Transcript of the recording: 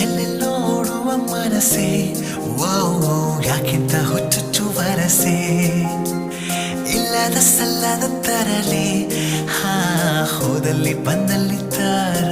ಎಲ್ಲೆಲ್ಲೋ ಓಡುವ ಮನಸ್ಸೆ ವಾವ್ ಯಾಕಿಂತ ಹುಚ್ಚುಚ್ಚು ವರಸೆ ಇಲ್ಲದ ಸಲ್ಲದ ತರಲೆ ಹಾ ಹೋದಲ್ಲಿ ಬಂದಲ್ಲಿ ತಾರ